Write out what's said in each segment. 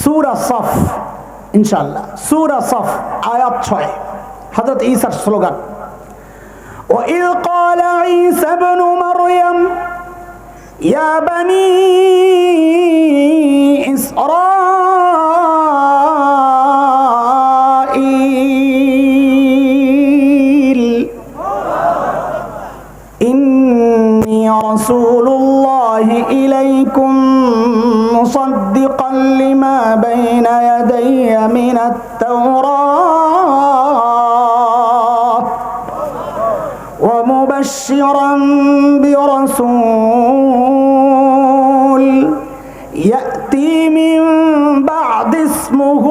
সূরা সফ, ইনশাআল্লাহ সূরা সফ আয়াত 6, হযরত ঈসার স্লোগান, وَإِذْ قَالَ عِيسَى ابْنُ مَرْيَمَ يَا بَنِي إِسْرَائِيلَ إِنِّي رَسُولُ اللَّهِ إِلَيْكُمْ مُصَدِّقًا لِمَا بَيْنَ يَدَيَّ مِنَ التَّوْرَاةِ ومبشرا برسول يأتي من بعد اسمه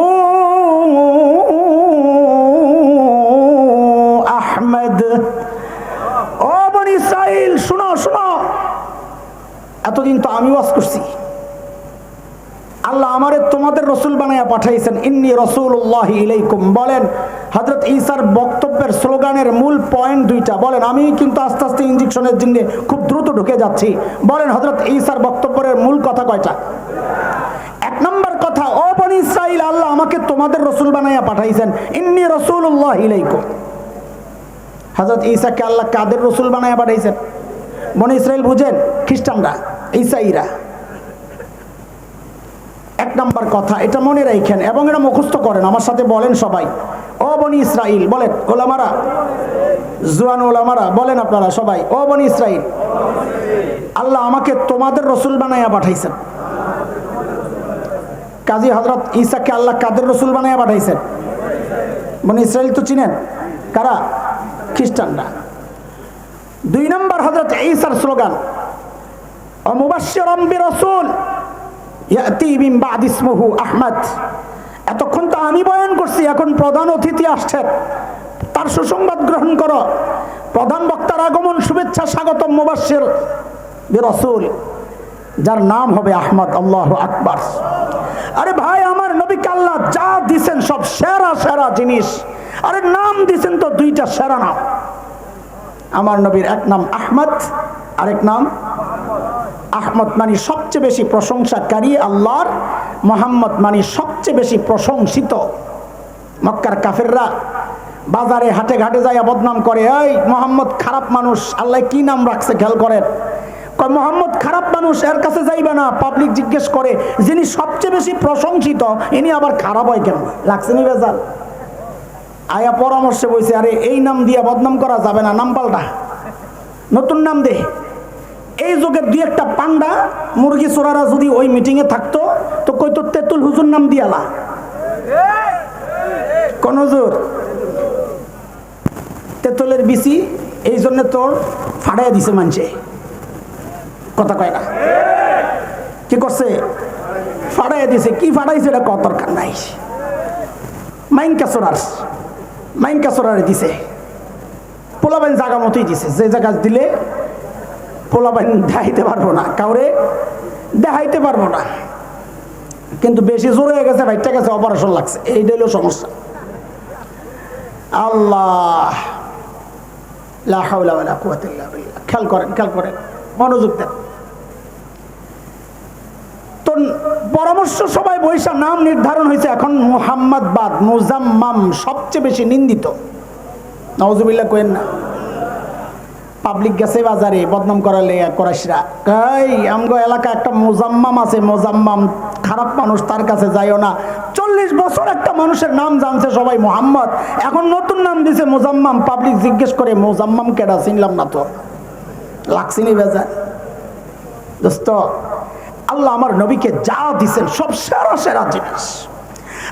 أحمد। ও বনি ইসরাইল শুনো শুনো, এতদিন তো আমি ওয়াজ করছি, আল্লাহ আমারে তোমাদের রসুল বানায়া পাঠাইছেন। ইন্নী রাসূলুল্লাহি ইলাইকুম, বলেন হযরত ঈসার বক্তব্যের স্লোগানের মূল পয়েন্ট দুইটা। বলেন, আমি কিন্তু আস্তে আস্তে ইনজেকশনের জন্য খুব দ্রুত ঢুকে যাচ্ছি। বলেন হযরত ঈসার বক্তব্যের মূল কথা কয়টা? এক নম্বর কথা, ও বনি ইসরাইল, আল্লাহ আমাকে তোমাদের রসুল বানায়া পাঠাইছেন। ইন্নী রাসূলুল্লাহি ইলাইকুম। হযরত ঈসাকে আল্লাহ কাদের রসুল বানায়া পাঠাইছেন? বনি ইসরাইল বুঝেন, খ্রিস্টানরা, ঈসাইরা। এক নম্বর কথা, এটা মনে রাখেন এবং এটা মুখস্থ করেন, আমার সাথে বলেন সবাই, ও বনি ইসরাইল। বলেন ওলামারা, জুয়ান ওলামারা, বলেন আপনারা সবাই, ও বনি ইসরাইল, আল্লাহ আমাকে তোমাদের রসুল বানাইয়া পাঠাইছেন। কাজী হযরত ঈসাকে আল্লাহ কাদের রসুল বানাইয়া পাঠাইছেন? বনি ইসরাইল তো চিনেন, কারা? খ্রিস্টানরা। দুই নম্বর হযরত ঈসার স্লোগান, ও মুবাশশিরাম বিরাসূল ইয়াতি মিন বা'দি ইসমুহু আহমদ। এতক্ষণ তো আমি বয়ান করছি, এখন প্রধান অতিথি আসছেন, তার সুসংবাদ গ্রহণ করো। প্রধান বক্তার আগমন, শুভেচ্ছা, স্বাগতম। মুবাশশির বিরাসূল, যার নাম হবে আহমদ। আল্লাহু আকবার। আরে ভাই, আমার নবীকে আল্লাহ যা দিছেন সব সেরা সেরা জিনিস, আরে নাম দিছেন তো দুইটা সেরা নাম। আমার নবীর এক নাম আহমদ, আরেক নাম আহমদ মানে সবচেয়ে বেশি প্রশংসাকারী আল্লাহর, মুহাম্মদ মানে সবচেয়ে বেশি প্রশংসিত। মক্কার কাফেররা বাজারে হাটে ঘাটে যাইয়া বদনাম করে, এই মুহাম্মদ খারাপ মানুষ, আল্লাহ কি নাম রাখছে খেয়াল করেন। কয় মুহাম্মদ খারাপ মানুষ, এর কাছে যাইবে না। পাবলিক জিজ্ঞেস করে, যিনি সবচেয়ে বেশি প্রশংসিত ইনি আবার খারাপ হয় কেন? লাগছে নি বেজাল? আয়া পরামর্শে বইছে, আরে এই নাম দিয়া বদনাম করা যাবে না, নাম পাল্টা, নতুন নাম দে। এই যুগের দুই একটা পান্ডা মুরগি চোরারা যদি ওই মিটিং এ থাকতো তো কইতো তেতুল হুজুর নাম দিয়ালা। কোন হুজুর? তেতুলের বিসি, এই জন্য তোর ফাড়াইয়া দিছে মানছে, কথা কয় না? কি করছে? ফাড়াইয়া দিছে। কি ফাড়াইছে এটা কত দরকার নাই। মাইনকা চোরারে দিছে, পোলাবাইন জায়গা মতোই দিছে, যে জায়গা দিলে পোলাবাইন দেখাইতে পারবো না, কাউরে দেখাইতে পারবো না। কিন্তু বেশি জোর হয়ে গেছে, ভাইটা গেছে, অপারেশন লাগছে, এইটা হলো সমস্যা। আল্লাহ, লা হাওলা ওয়ালা কুওয়াতা ইল্লা বিল্লাহ। খেয়াল করেন, খেয়াল করেন, মনোযোগ দেন। তো পরামর্শ সবাই বৈশা নাম নির্ধারণ হয়েছে। এখন মুহাম্মদ বাদ মুজাম্মাম সবচেয়ে বেশি নিন্দিত। নাউজুবিল্লাহ কইেন না। পাবলিক গেছে বাজারে বদনাম করালে কোরাইশরা, এই আমগো এলাকা একটা মুজাম্মাম আছে, মুজাম্মাম খারাপ মানুষ, তার কাছে যাইও না। 40 বছর একটা মানুষের নাম জানছে সবাই মুহাম্মদ, এখন নতুন নাম দিছে মুজাম্মাম। পাবলিক জিজ্ঞেস করে, মুজাম্মাম কেডা? চিনলাম না তো। লাগছিনি বেজার? দোস্ত, আল্লাহ আমার নবীকে যা দিছেন সব সেরা সেরা জিনিস।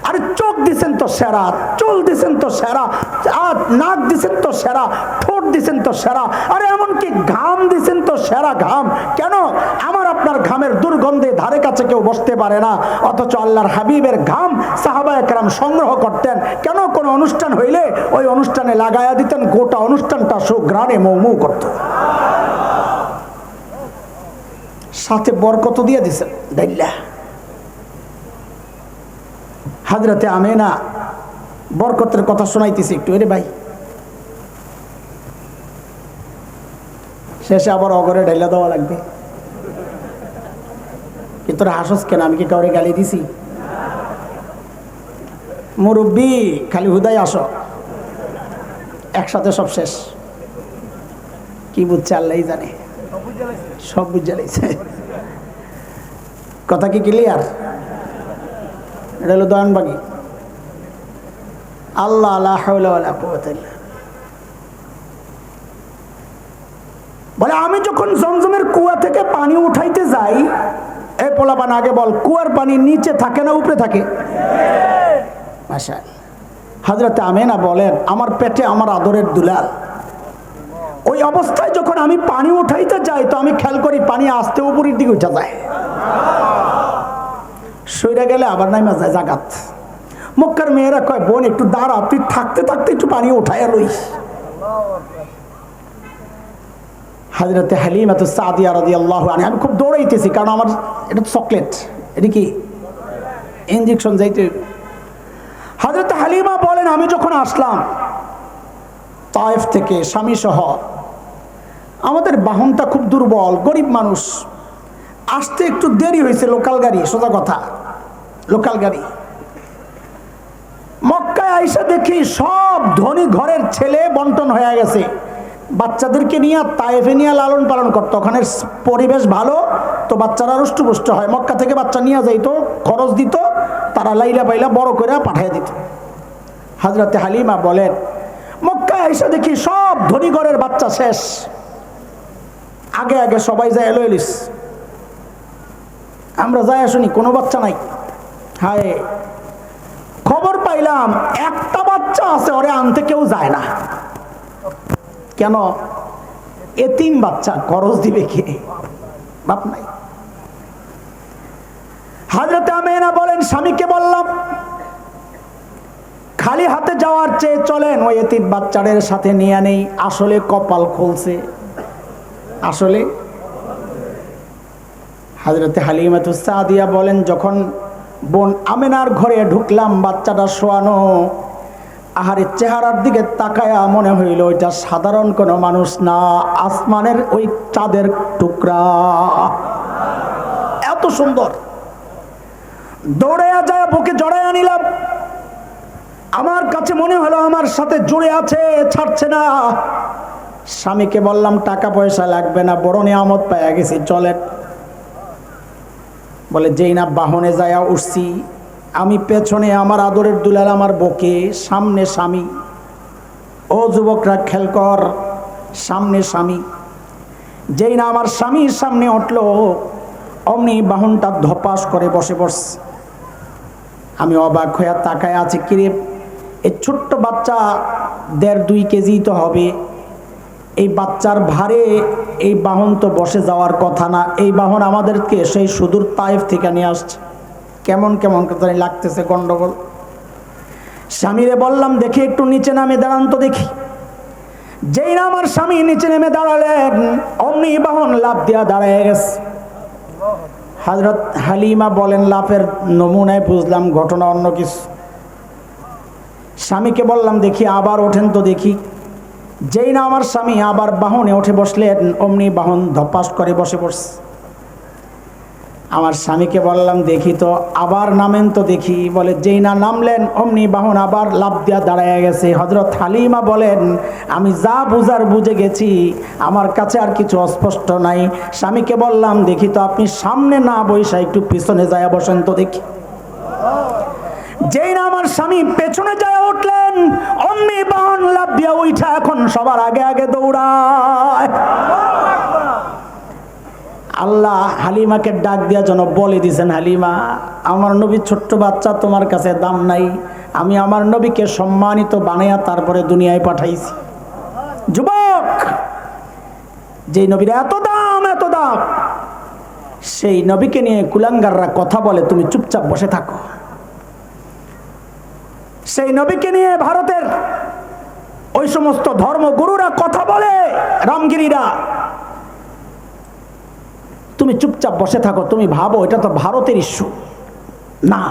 আরে চোখ দিছেন তো সেরা, চুল দিছেন তো সেরা, আর নাক দিছেন তো সেরা, ঠোঁট দিছেন তো সেরা, আরে এমনকি ঘাম দিছেন তো সেরা ঘাম। কেন? আমার আপনার ঘামের দুর্গন্ধে ধারে কাছে কেউ বসতে পারে না, অথচ আল্লাহর হাবিবের ঘাম সাহাবায়ে কেরাম সংগ্রহ করতেন। কেন? কোন অনুষ্ঠান হইলে ওই অনুষ্ঠানে লাগায়া দিতেন, গোটা অনুষ্ঠানটা সুঘ্রাণে মৌমৌ করত। সাথে বরকত দিয়ে দিছেন দাইল্লা। হাজরাতে আমেনা বরকতের কথা শোনাইতেছি একটু, এরে ভাই। শেষে আবার অগরে ঢাইলা দেওয়া লাগবে। কিন্তু হাসস কেন? আমি কি কাউরে গালি দিছি? মুরব্বী খালি হুদাই আসো, একসাথে সব শেষ। কি বুঝছে আল্লাহ জানে, সব বুঝে লাইছে। কথা কি ক্লিয়ার? এটা হলো দয়ানবাগি। আল্লাহ লা হাওলা ওয়ালা কুওয়াতা ইল্লা বলে আমি যখন জমজমের কুয়া থেকে পানি উঠাইতে যাই, এই পোলাপান আগে বল, কুয়ার পানি নিচে থাকে না উপরে থাকে? মাশাআল্লাহ। হযরত আমেনা বলেন আমার পেটে আমার আদরের দুলাল। ওই অবস্থায় যখন আমি পানি উঠাইতে যাই তো আমি খেয়াল করি পানি আস্তে উপরের দিকে উঠে যায়, সইরা গেলে আবার নাইমা যায় জাগাত। মক্কার মেয়েরা কয় বোন একটু দাঁড়া, তুই থাকতে থাকতে একটু পানি উঠাইয়া লইস। হযরত হালিমাতু সাদিয়া রাদিয়াল্লাহু আনহা, আমি খুব দৌড়াইতেছি কারণ আমার এটা চকলেট, এটা কি ইনজেকশন যাইতে। হযরত হালিমা বলেন আমি যখন আসলাম তায়েফ থেকে স্বামী সহ, আমাদের বাহনটা খুব দুর্বল, গরিব মানুষ, আসতে একটু দেরি হয়েছে, লোকাল গাড়ি, সোজা কথা লোকাল গাড়ি। মক্কায় আইসা দেখি সব ধনী ঘরের ছেলে বন্টন হয়ে গেছে, বাচ্চাদেরকে নিয়ে তায়েফে নিয়ে লালন পালন করতো। ওখানে পরিবেশ ভালো তো বাচ্চারা রুষ্টপুষ্ট হয়, মক্কা থেকে বাচ্চা নিয়ে যাইতো, খরচ দিত, তারা লাইলা পাইলা বড় করে পাঠিয়ে দিত। হযরত হালিমা বলেন মক্কায় আইসা দেখি সব ধনী ঘরের বাচ্চা শেষ, আগে আগে সবাই যায় এলো এলিস, আমরা যাই শুনি কোনো বাচ্চা নাই। হায়, খবর পাইলাম একটা বাচ্চা আছে, ওরে আনতে কেউ যায় না। কেন? এতিম বাচ্চা, খরচ দিবে কে? বাপ নাই। হযরত আমেনা বলেন স্বামীকে বললাম খালি হাতে যাওয়ার চেয়ে চলেন ওই এতিম বাচ্চাদের সাথে নিয়ে নেই। আসলে কপাল খুলছে, আসলে। হযরত হালিমাতু সাদিয়া বলেন যখন বোন আমেনার ঘরে ঢুকলাম, বাচ্চাটা শোয়ানো, আহারে চেহারার দিকে তাকায়া মনে হইল ওইটা সাধারণ কোনো মানুষ না, আসমানের ওই চাঁদের টুকরা, এত সুন্দর। দৌড়াইয়া যায় বুকে জড়াইয়া নিলাম, আমার কাছে মনে হলো আমার সাথে জুড়ে আছে, ছাড়ছে না। স্বামীকে বললাম টাকা পয়সা লাগবে না, বড় নিয়ামত পাইয়া গেছি, চলেন। বলে যেই না বাহনে যায়া উঠছি, আমি পেছনে আমার আদরের দুলাল আমার বকে, সামনে স্বামী। ও যুবকরা খেল কর, সামনে স্বামী। যেই না আমার স্বামীর সামনে উঠলো, অমনি বাহনটা ধপাস করে বসে পড়ছে। আমি অবাক হইয়া তাকায় আছি, কিরে এই ছোট্ট বাচ্চা 1.5-2 কেজি তো হবে, এই বাচ্চার ভারে এই বাহন তো বসে যাওয়ার কথা না। এই বাহন আমাদেরকে সেই সুদূর তায়েফ থেকে নিয়ে আসছে, কেমন কেমন জানি লাগতেছে, গন্ডগোল। স্বামীরে বললাম দেখি একটু নিচে নামে দাঁড়ান তো দেখি। যেই না আমার স্বামী নিচে নেমে দাঁড়ালেন, অমনি বাহন লাফ দিয়া দাঁড়ায় গেছে। হযরত হালিমা বলেন লাফের নমুনায় বুঝলাম ঘটনা অন্য কিছু। স্বামীকে বললাম দেখি আবার ওঠেন তো দেখি। যেই না আমার স্বামী আবার বাহনে উঠে বসলেন, অমনি বাহন ধপাস করে বসে পড়ছে। আমার স্বামীকে বললাম দেখি তো আবার নামেন তো দেখি। বলে যেই না নামলেন অমনি বাহন আবার লাফ দিয়া দাঁড়ায় গেছে। হযরত হালিমা বলেন আমি যা বুঝার বুঝে গেছি, আমার কাছে আর কিছু অস্পষ্ট নাই। স্বামীকে বললাম দেখি তো আপনি সামনে না বইসা একটু পিছনে যায় বসেন তো দেখি। যেই না আমার স্বামী পেছনে যায় উঠলেন, অমনি বাহন লাফ দিয়া উঠা এখন সবার আগে আগে দৌড়ায়। আল্লাহ হালিমাকে ডাক দিয়া যেন বলে দিয়েছেন, হালিমা আমার নবীর ছোট্ট বাচ্চা তোমার কাছে দাম নাই, আমি আমার নবীকে সম্মানিত বানাইয়া তারপরে দুনিয়ায় পাঠাইছি। যুবক, যেই নবীর এত দাম এত দাম, সেই নবীকে নিয়ে কুলাঙ্গাররা কথা বলে, তুমি চুপচাপ বসে থাকো। সেই নবীকে নিয়ে ভারতের ওই সমস্ত ধর্মগুরুরা কথা বলে, রামগিরিরা, তুমি চুপচাপ বসে থাকো। তুমি ভাবো এটা তো ভারতের ইস্যু না,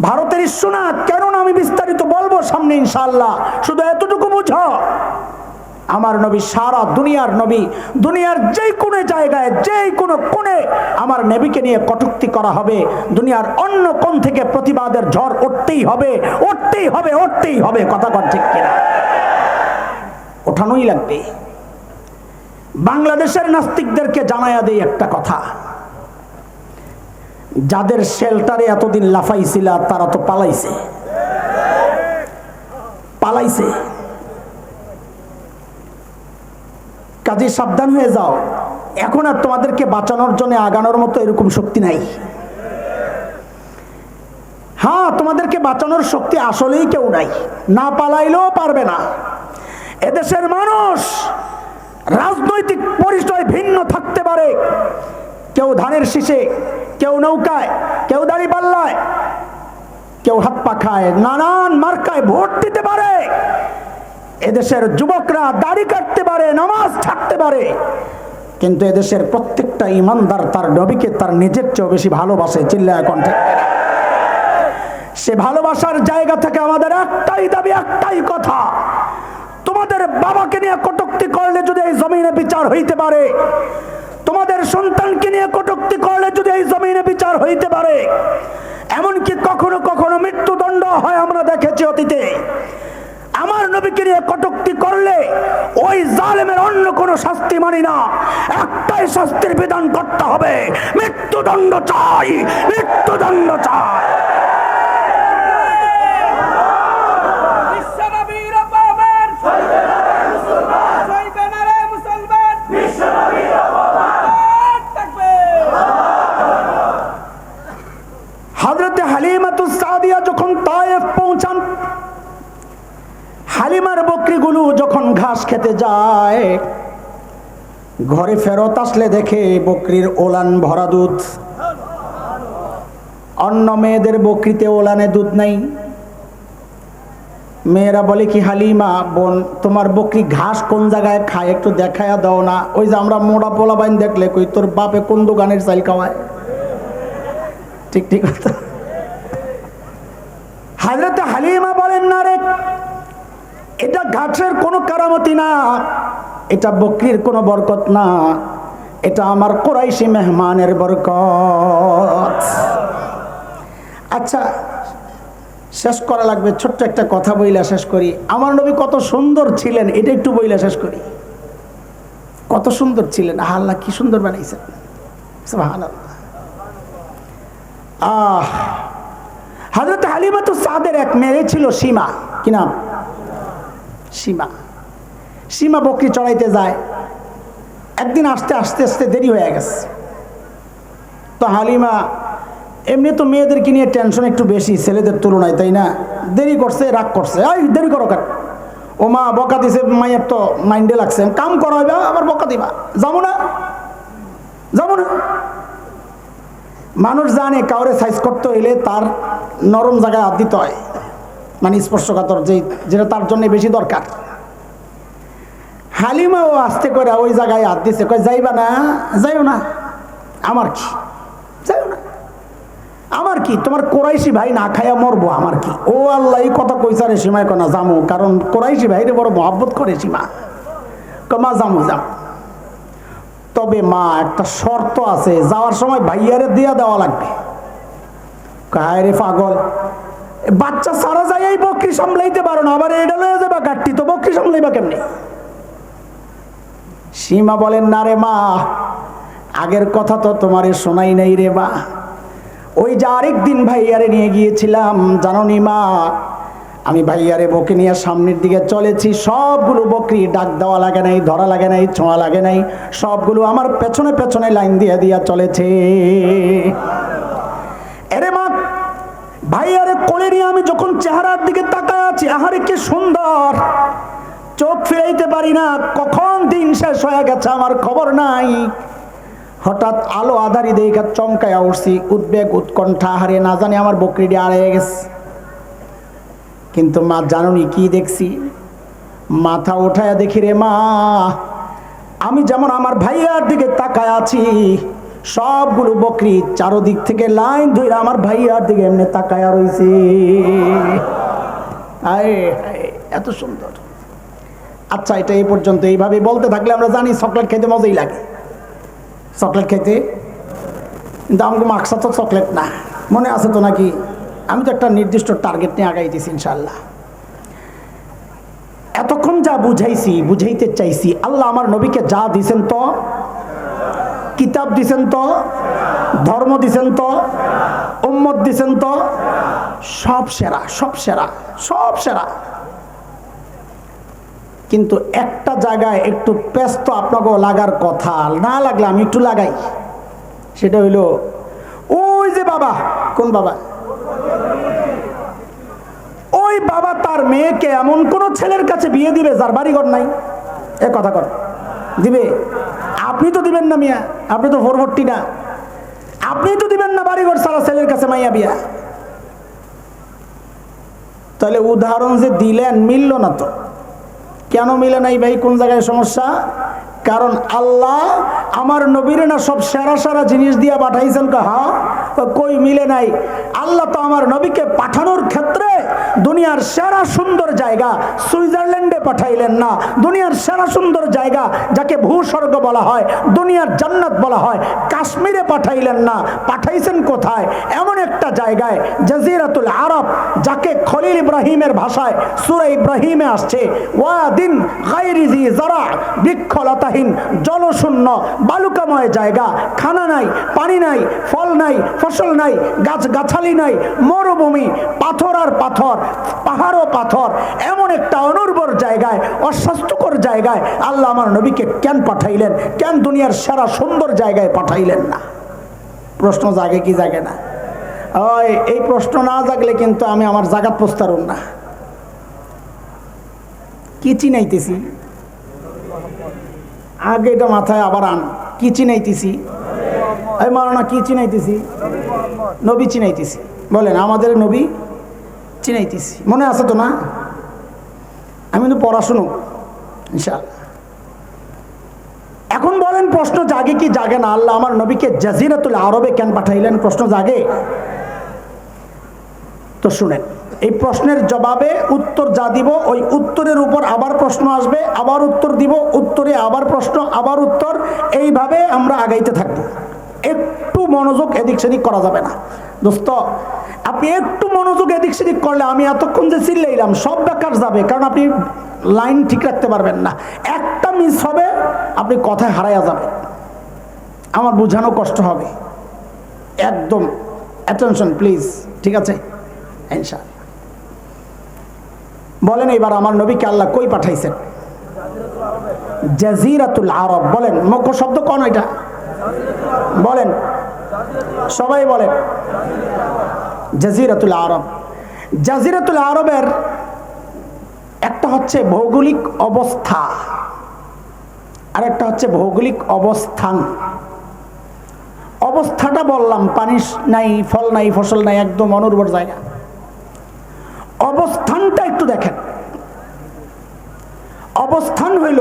ভারতের ইস্যু না। কেননা আমি বিস্তারিত বলবো সামনে ইনশাআল্লাহ, শুধু এতটুকু বুঝো আমার নবী সারা দুনিয়ার নবী, দুনিয়ার যে কোনো জায়গায় যে কোনো কোণে আমার নবীকে নিয়ে কটূক্তি করা হবে, দুনিয়ার অন্য কোণ থেকে প্রতিবাদের ঝড় উঠতেই হবে, উঠতেই হবে, উঠতেই হবে। কথা কন ঠিক কিনা? ওঠানোই লাগবে। বাংলাদেশের নাস্তিকদেরকে জানায়া দেই একটা কথা, যাদের শেল্টারে এতদিন লাফাইছিল তারা তো পালাইছে। কাজে সাবধান হয়ে যাও। এখন আর তোমাদেরকে বাঁচানোর জন্য আগানোর মতো এরকম শক্তি নাই। হ্যাঁ, তোমাদেরকে বাঁচানোর শক্তি আসলেই কেউ নাই, না পালাইলেও পারবে না। এদেশের মানুষ রাজনৈতিক পরিচয় ভিন্ন থাকতে পারে, কেউ ধানের শীষে, কেউ নৌকায়, কেউ দাঁড়িপাল্লায়, কেউ হাত পাখায়, নানান মার্কায় ভোট দিতে পারে। এদেশের যুবকরা দাড়ি কাটতে পারে, নামাজ থাকতে পারে, কিন্তু এদেশের প্রত্যেকটা ইমানদার তার নবীকে তার নিজের চেয়েও বেশি ভালোবাসে। চিল্লায় কণ্ঠে। সে ভালোবাসার জায়গা থেকে আমাদের একটাই দাবি, একটাই কথা, তোমাদের বাবাকে নিয়ে কটূক্তি করলে যদি এই জমিনে বিচার হইতে পারে, তোমাদের সন্তানকে নিয়ে কটূক্তি করলে যদি এই জমিনে বিচার হইতে পারে, এমনকি কখনো কখনো মৃত্যুদণ্ড হয়, আমরা দেখেছি অতীতে। আমার নবীকে নিয়ে কটূক্তি করলে ওই জালেমের অন্য কোনো শাস্তি মানি না, একটাই শাস্তির বিধান করতে হবে, মৃত্যুদণ্ড চাই, মৃত্যুদণ্ড চাই। হযরতে হালিমাতুস সাদিয়া যখন তায়েফ পৌঁছান, হালিমার বকরিগুলো যখন ঘাস খেতে যায়, ঘরে ফেরত আসলে দেখে বকরির ওলান ভরা দুধ। অন্য মেয়েদের বকরিতে ওলানে দুধ নাই। মেয়েরা বলে কি, হালিমা বোন, তোমার বকরি ঘাস কোন জায়গায় খায় একটু দেখায়া দাও না। ওই যে আমরা মোড়া পোলা বাইন দেখলে কই তোর বাপে কোন দোকানের চাল খাওয়ায়। ঠিক ঠিক কথা। হযরতে হালিমা বলেন, না রে, এটা ঘাসের কোনো কারামতি না, এটা বকরির কোনো বরকত না, এটা আমার কুরাইশি মেহমানের বরকত। আচ্ছা, শেষ করা লাগবে, ছোট্ট একটা কথা বইলা শেষ করি। আমার নবী কত সুন্দর ছিলেন এটা একটু বইলা শেষ করি। কত সুন্দর ছিলেন, আল্লাহ কি সুন্দর বানাইছেন, সুবহানাল্লাহ। হযরত হালিমাতুস সাদের এক মেয়ে ছিল সীমা। কি নাম? সীমা। সীমা বকরি চড়াইতে যায়। একদিন আসতে আস্তে আস্তে দেরি হয়ে গেছে। তো হালিমা, এমনি তো মেয়েদেরকে নিয়ে টেনশন একটু বেশি ছেলেদের তুলনায়, তাই না? দেরি করছে, রাগ করছে, এই দেরি করো কেন? ও মা বকা দিছে, মায়ের তো মাইন্ডে লাগছে, কাম করাইবা আবার বকা দিবা, যাবো না, যাবো না। মানুষ জানে কাউরে সাইজ করতে হইলে তার নরম জায়গায় হাত দিতে হয়, মানে স্পর্শকাতর যেটা তার জন্য বেশি দরকার। হালিমাও আস্তে করে ওই জায়গায় হাত দিছে, কয় যাইবা না? যাইও না। আমার কি, যাইও না। আমার কি, তোমার কোরাইশি ভাই না খাইয়া মরবো, আমার কি? ও আল্লাহ, এই কথা কইছা রে সীমায় কনা জামু, কারণ কোরাইশি ভাইরে বড় মহব্বত করে সীমা। কমা জামু, যাও। তবে মা, একটা শর্ত আছে, যাওয়ার সময় ভাইয়ারে দিয়া দেওয়া লাগবে। কায় রে পাগল, বাচ্চা সারা যায় এই বকরি সামলাইতে পারো না, আবার এটা লয়ে যাবা গাট্টি, তো বকরি সামলাইবা কেমনি? সীমা বলেন, না রে মা, আগের কথা তো তোমারে শোনাই নাই রে মা। ওই যে আরেকদিন ভাইয়ারে নিয়ে গিয়েছিলাম, জানো নি মা, আমি ভাইয়ারে বকে নিয়ে সামনের দিকে চলেছি, সবগুলো বকরি ডাক দেওয়া লাগে নাই, ধরা লাগে নাই, ছোঁয়া লাগে নাই, সবগুলো আমার পেছনে পেছনে লাইন দিয়ে দিয়া চলেছে। এরে মা, ভাইয়ারে কোলে নিয়ে আমি যখন চেহারার দিকে তাকায় আছি, আহারে কি সুন্দর, চোখ ফিরাইতে পারি না, কখন দিন শেষ হয়ে গেছে আমার খবর নাই। হঠাৎ আলো আধারি দেখে চমকায়া উঠছি, উদ্বেগ উৎকণ্ঠা, হারে না জানি আমার বকরিটি আড়াইয়ে গেছে। কিন্তু মা, জানুনি কি দেখছি? মাথা উঠায়া দেখি রে মা, আমি যেমন আমার ভাইয়ার দিকে তাকায় আছি, সবগুলো বকরি চারদিক থেকে লাইন ধরে আমার ভাইয়ার দিকে এমনি তাকায়া রইছে। আয় এত সুন্দর। আচ্ছা, এটা এই পর্যন্ত। এইভাবে বলতে থাকলে আমরা জানি চকলেট খেতে মজাই লাগে, চকলেট খেতে, কিন্তু আমাকে মাকসাদ তো চকলেট না। মনে আছে তো নাকি? আমি তো একটা নির্দিষ্ট টার্গেট নিয়ে আগাইতেছি ইনশাআল্লাহ। এতক্ষণ যা বুঝাইছি, বুঝাইতে চাইছি, আল্লাহ আমার নবীকে যা দিছেন তো, কিতাব দিছেন তো, ধর্ম দিছেন তো, উম্মত দিছেন তো, সব সেরা, সব সেরা, সব সেরা। কিন্তু একটা জায়গায় একটু ব্যস্ত আপনাকে লাগার কথা, না লাগলে আমি একটু লাগাই। সেটা হইল ওই যে বাবা, কোন বাবা? ওই বাবা তার মেয়েকে এমন কোন ছেলের কাছে বিয়ে দিবে যার বাড়িঘর নাই। এ কথা কর, দিবে? আপনি তো দিবেন না মিয়া, আপনি তো 440 না, আপনি তো দিবেন না বাড়িঘর সারা ছেলের কাছে মাইয়া বিয়া। তাহলে উদাহরণ যে দিলেন মিলল না তো। কেন মিলে নাই ভাই? কোন জায়গায় সমস্যা? কারণ আল্লাহ আমার নবীরে না সব সেরা সেরা জিনিস দিয়া পাঠাইছেন। হ্যাঁ, কই মিলে নাই? আল্লাহ তো আমার নবীকে পাঠানোর ক্ষেত্রে দুনিয়ার সেরা সুন্দর জায়গা সুইজারল্যান্ডে পাঠাইলেন না, দুনিয়ার সেরা সুন্দর জায়গা যাকে ভূস্বর্গ বলা হয়, দুনিয়ার জান্নাত বলা হয়, কাশ্মীরে পাঠাইলেন না। পাঠাইছেন কোথায়? এমন একটা জায়গায় জাজিরাতুল আরব, যাকে খলিল ইব্রাহিমের ভাষায় সূরা ইব্রাহিমে আসছে ওয়াদিন গায়রি জি যারা, বৃক্ষলতাহীন, জলশূন্য, বালুকাময় জায়গা, খানা নাই, পানি নাই, ফল নাই, ফসল নাই, গাছ গাছালি নাই, মরুভূমি, পাথর আর পাথর, পাহাড় ও পাথর, এমন একটা অনুর্বর জায়গায়, অস্বাস্থ্যকর জায়গায় আল্লাহ আমার নবীকে কেন পাঠাইলেন? কেন দুনিয়ার সেরা সুন্দর জায়গায় পাঠাইলেন না? প্রশ্ন জাগে কি জাগে না? এই প্রশ্ন না জাগলে কিন্তু আমি আমার জাগাত প্রস্তারণ না। কি চিনাইতেছি? আগে এটা মাথায় আবার আন। কি চিনাইতেছি? এই মাওলানা কি চিনাইতেছি? নবী চিনাইতেছি। বলেন, আমাদের নবী চিনাইতেছি। মনে আছে তো না? আমি তো পড়াশুনো ইনশাআল্লাহ। এখন বলেন, প্রশ্ন জাগে কি জাগে না? আল্লাহ আমার নবীকে জাজিরাতুল আরবে কেন পাঠাইলেন? প্রশ্ন জাগে তো। শুনেন, এই প্রশ্নের জবাবে উত্তর যা দিব, ওই উত্তরের উপর আবার প্রশ্ন আসবে, আবার উত্তর দিব, উত্তরে আবার প্রশ্ন, আবার উত্তর, এইভাবে আমরা আগাইতে থাকব। একটু মনোযোগ এদিক সেদিক করা যাবে না দোস্ত। আপনি একটু মনোযোগ এদিক সেদিক করলে আমি এতক্ষণ যে চিল্লাইলাম সব বেকার যাবে, কারণ আপনি লাইন ঠিক রাখতে পারবেন না। একটা মিস হবে, আপনি কথায় হারাইয়া যাবে, আমার বোঝানো কষ্ট হবে। একদম অ্যাটেনশন প্লিজ, ঠিক আছে? ইনশাআল্লাহ। বলেন এবার আমার নবীকে আল্লাহ কই পাঠাইছেন? জাজিরাতুল আরব। বলেন, মুখ্য শব্দ কোন এটা? বলেন, সবাই বলেন, জাজিরাতুল আরব। জাজিরাতুল আরবের একটা হচ্ছে ভৌগোলিক অবস্থা, আর একটা হচ্ছে ভৌগোলিক অবস্থান। অবস্থাটা বললাম, পানি নাই, ফল নাই, ফসল নাই, একদম অনুর্বর জায়গা। অবস্থানটা একটু দেখেন। অবস্থান হইল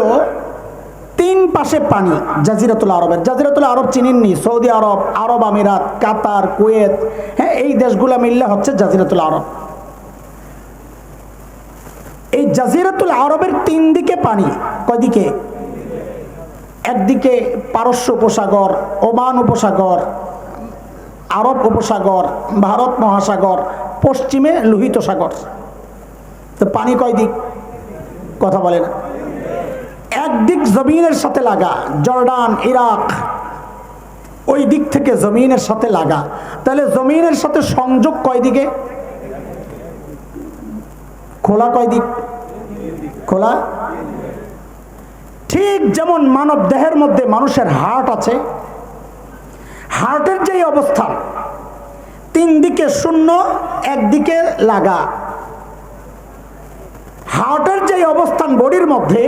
তিন পাশে পানি। জাজিরাতুল আরবের, জাজিরাতুল আরব চিনেননি? সৌদি আরব, আরব আমিরাত, কাতার, কুয়েত, হ্যাঁ, এই দেশগুলা মিললে হচ্ছে জাজিরাতুল আরব। এই জাজিরাতুল আরবের তিন দিকে পানি। কয়দিকে? একদিকে পারস্য উপসাগর, ওমান উপসাগর, আরব উপসাগর, ভারত মহাসাগর, পশ্চিমে লোহিত সাগর। তো পানি কয় দিক? কথা বলে না। একদিক জমিনের সাথে লাগা, জর্ডান, ইরাক, ওই দিক থেকে জমিনের সাথে লাগা। তাহলে জমিনের সাথে সংযোগ কয় দিকে? খোলা কয় দিক? খোলা। ঠিক যেমন মানব দেহের মধ্যে মানুষের হার্ট আছে, হার্টের যেই অবস্থান, তিন দিকে শূন্য, একদিকে লাগা। হার্টের যেই অবস্থান বডির মধ্যে,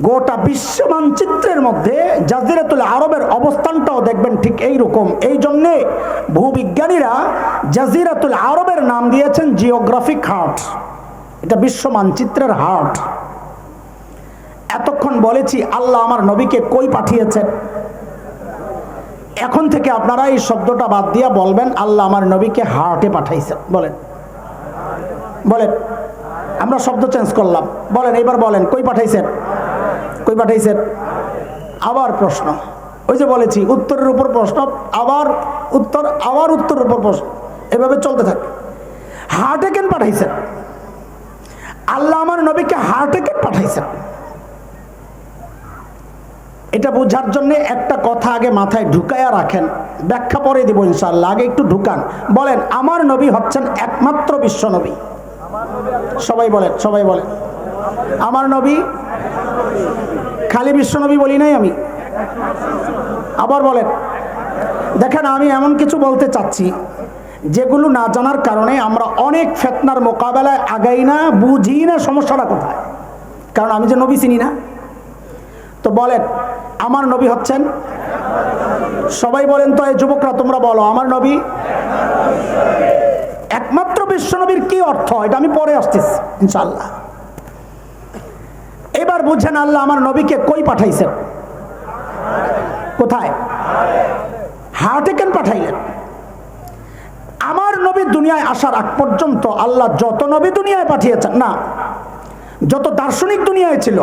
গোটা বিশ্ব মানচিত্রের মধ্যে জাজিরাতুল আরবের অবস্থানটাও দেখবেন ঠিক এই রকম। এই জন্যে ভূবিজ্ঞানীরা জাজিরাতুল আরবের নাম দিয়েছেন জিওগ্রাফিক হার্ট। এটা বিশ্ব মানচিত্রের হার্ট। এতক্ষণ বলেছি আল্লাহ আমার নবীকে কই পাঠিয়েছেন। এখন থেকে আপনারা এই শব্দটা বাদ দিয়া বলবেন আল্লাহ আমার নবীকে হার্টে পাঠাইছেন। বলেন, বলেন, আমরা শব্দ চেঞ্জ করলাম। বলেন, এবার বলেন, কই পাঠাইছেন? কই পাঠাইছেন? আবার প্রশ্ন। ওই যে বলেছি, উত্তরের উপর প্রশ্ন, আবার উত্তর, আবার উত্তরের উপর প্রশ্ন, এভাবে চলতে থাকে। হার্টে কেন পাঠাইছেন? আল্লাহ আমার নবীকে হার্টে কেন পাঠাইছেন? এটা বোঝার জন্য একটা কথা আগে মাথায় ঢুকায়া রাখেন, ব্যাখ্যা পরে দিব ইনশাআল্লাহ। আগে একটু ঢুকান। বলেন, আমার নবী হচ্ছেন একমাত্র বিশ্ব নবী। সবাই বলেন, সবাই বলেন, আমার নবী। খালি বিশ্ব নবী বলি নাই আমি। আবার বলেন। দেখেন, আমি এমন কিছু বলতে চাচ্ছি যেগুলো না জানার কারণে আমরা অনেক ফিতনার মোকাবেলায় আগাই না, বুঝি না সমস্যাটা কোথায়। কারণ আমি যে নবী চিনি না। তো বলেন, আমার নবী হচ্ছেন, সবাই বলেন তো, এই যুবকরা তোমরা বলো, আমার নবী একমাত্র বিশ্ব নবীর কি অর্থ, এটা আমি পরে আসতেছি ইনশাআল্লাহ। এবার বুঝেন, আল্লাহ আমার নবীকে কই পাঠাইছেন? কোথায়? হার্টে কেন পাঠাইলেন? আমার নবী দুনিয়ায় আসার আগ পর্যন্ত আল্লাহ যত নবী দুনিয়ায় পাঠিয়েছেন না, যত দার্শনিক দুনিয়ায় ছিল,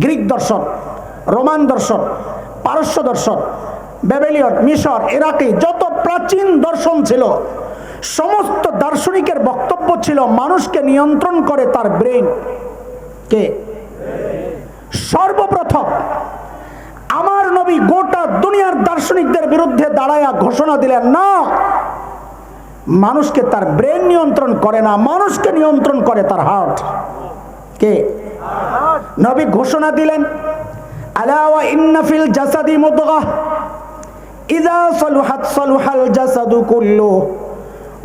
গ্রিক দর্শন, রোমান দর্শন, পারস্য দর্শন, ব্যাবিলন, মিশর, ইরাকি, যত প্রাচীন দর্শন ছিল, সমস্ত দার্শনিকের বক্তব্য ছিল মানুষকে নিয়ন্ত্রণ করে তার ব্রেন। কে? সর্বপ্রথম আমার নবী গোটা দুনিয়ার দার্শনিকদের বিরুদ্ধে দাঁড়ায়া ঘোষণা দিলেন, না, মানুষকে তার ব্রেন নিয়ন্ত্রণ করে না, মানুষকে নিয়ন্ত্রণ করে তার হার্ট। কে? নবী ঘোষণা দিলেন, আলা ওয়া ইন্না ফিল জাসাদি মুদগাহ ইযা সালুহাত সালুহাল জাসাদু কুল্লুহু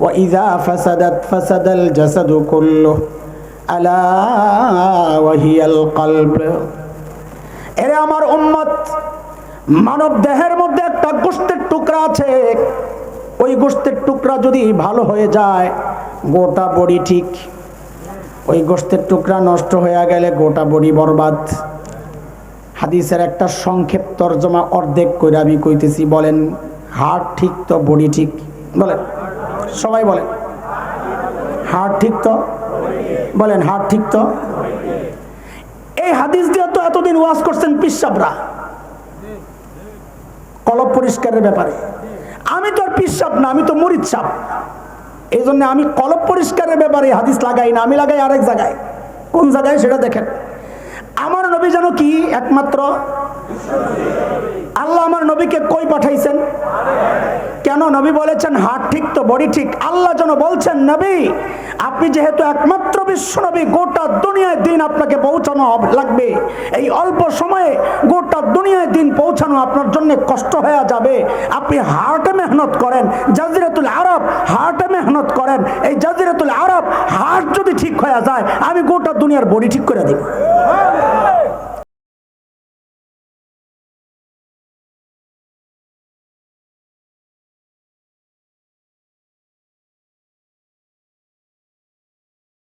ওয়া ইযা ফাসাদাত ফাসাদাল জাসাদু কুল্লুহু আলা ওয়া হিয়াল কলব। এরে আমার উম্মত, মানব দেহের মধ্যে একটা গোশতের টুকরা আছে, ওই গোশতের টুকরা যদি ভালো হয়ে যায় গোটা বডি ঠিক, ওই গোশতের টুকরা নষ্ট হয়ে গেলে গোটা বডি বরবাদ। হাদিসের একটা সংক্ষেপ তর্জমা অর্ধেক করে আমি কইতেছি। বলেন, হার্ট ঠিক তো বডি ঠিক? বলেন, সবাই বলেন, হার্ট ঠিক তো? বলেন, হার্ট ঠিক তো? এই হাদিস দিয়ে তো এতদিন ওয়াজ করছেন পিসাবরা কলব পরিষ্কারের ব্যাপারে। আমি তো আর পিসাব না, আমি তো মুরিদ সাপ। এই জন্য আমি কলব পরিষ্কারের ব্যাপারে হাদিস লাগাই না, আমি লাগাই আরেক জায়গায়। কোন জায়গায় সেটা দেখেন। আমার নবী যেন কি একমাত্র। আল্লাহ আমার নবীকে কই পাঠাইছেন? কেন? নবী বলেছেন হার্ট ঠিক তো বডি ঠিক। আল্লাহ যেন বলছেন, নবী আপনি যেহেতু একমাত্র বিশ্ব নবী, গোটা দুনিয়ায় দিন আপনাকে পৌঁছানো লাগবে। এই অল্প সময়ে গোটা দুনিয়ায় দিন পৌঁছানো আপনার জন্য কষ্ট হয়ে যাবে। আপনি হার্টে মেহনত করেন, জাজিরাতুল আরব হার্টে মেহনত করেন। এই জাজিরাতুল আরব হার্ট যদি ঠিক হয়ে যায়, আমি গোটা দুনিয়ার বডি ঠিক করে দিব।